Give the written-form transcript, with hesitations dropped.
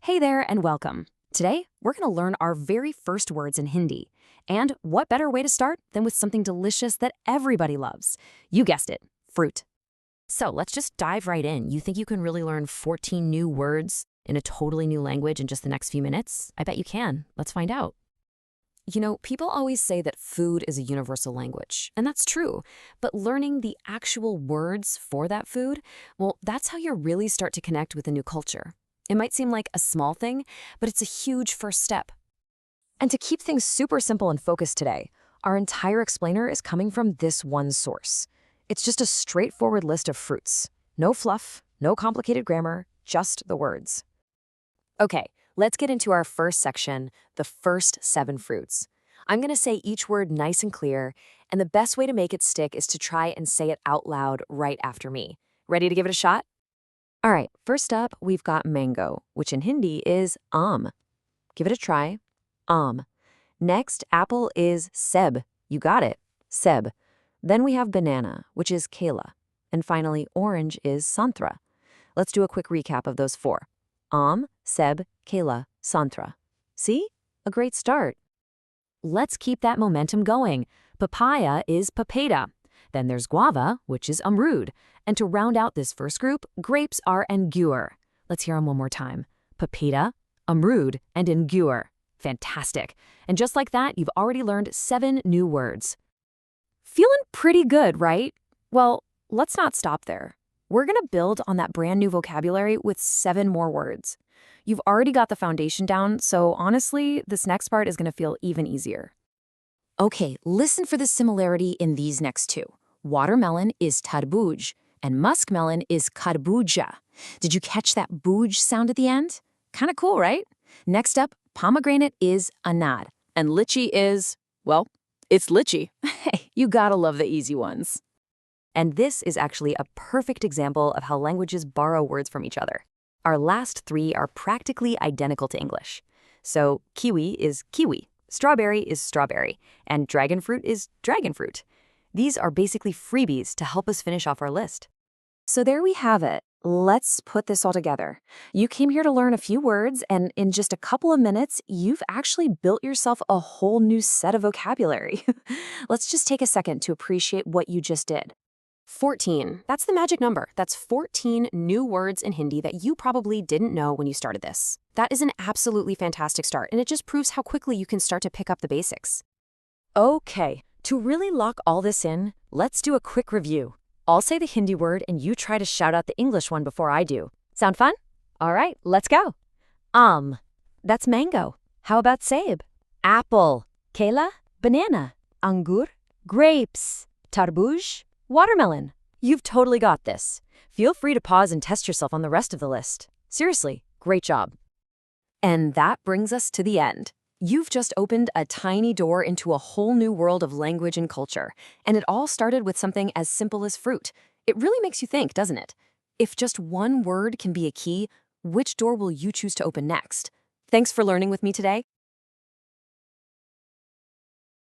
Hey there and welcome. Today, we're going to learn our very first words in Hindi. And what better way to start than with something delicious that everybody loves? You guessed it, fruit. So let's just dive right in. You think you can really learn 14 new words in a totally new language in just the next few minutes? I bet you can. Let's find out. You know, people always say that food is a universal language, and that's true. But learning the actual words for that food, well, that's how you really start to connect with a new culture. It might seem like a small thing, but it's a huge first step. And to keep things super simple and focused today, our entire explainer is coming from this one source. It's just a straightforward list of fruits. No fluff, no complicated grammar, just the words. Okay, let's get into our first section, the first 7 fruits. I'm going to say each word nice and clear, and the best way to make it stick is to try and say it out loud right after me. Ready to give it a shot? All right, first up, we've got mango, which in Hindi is aam. Give it a try. Aam. Next, apple is seb. You got it. Seb. Then we have banana, which is kela. And finally, orange is santra. Let's do a quick recap of those 4. Aam, seb, kela, santra. See? A great start. Let's keep that momentum going. Papaya is papeda. Then there's guava, which is amrud. And to round out this first group, grapes are angur. Let's hear them one more time. Papeda, amrud, and angur. Fantastic. And just like that, you've already learned 7 new words. Feeling pretty good, right? Well, let's not stop there. We're going to build on that brand new vocabulary with 7 more words. You've already got the foundation down, so honestly, this next part is going to feel even easier. Okay, listen for the similarity in these next 2. Watermelon is tarbooj, and muskmelon is kharbuja. Did you catch that booj sound at the end? Kinda cool, right? Next up, pomegranate is anar, and lychee is, well, it's lychee. Hey, you gotta love the easy ones. And this is actually a perfect example of how languages borrow words from each other. Our last 3 are practically identical to English. So kiwi is kiwi, strawberry is strawberry, and dragon fruit is dragon fruit. These are basically freebies to help us finish off our list. So there we have it. Let's put this all together. You came here to learn a few words, and in just a couple of minutes, you've actually built yourself a whole new set of vocabulary. Let's just take a second to appreciate what you just did. 14. That's the magic number. That's 14 new words in Hindi that you probably didn't know when you started this. That is an absolutely fantastic start, and it just proves how quickly you can start to pick up the basics. Okay, to really lock all this in, let's do a quick review. I'll say the Hindi word and you try to shout out the English one before I do. Sound fun? All right, let's go. That's mango. How about seb? Apple. Kela, banana. Angur, grapes. Tarbooj, watermelon. You've totally got this. Feel free to pause and test yourself on the rest of the list. Seriously, great job. And that brings us to the end. You've just opened a tiny door into a whole new world of language and culture, and it all started with something as simple as fruit. It really makes you think, doesn't it? If just one word can be a key, which door will you choose to open next? Thanks for learning with me today.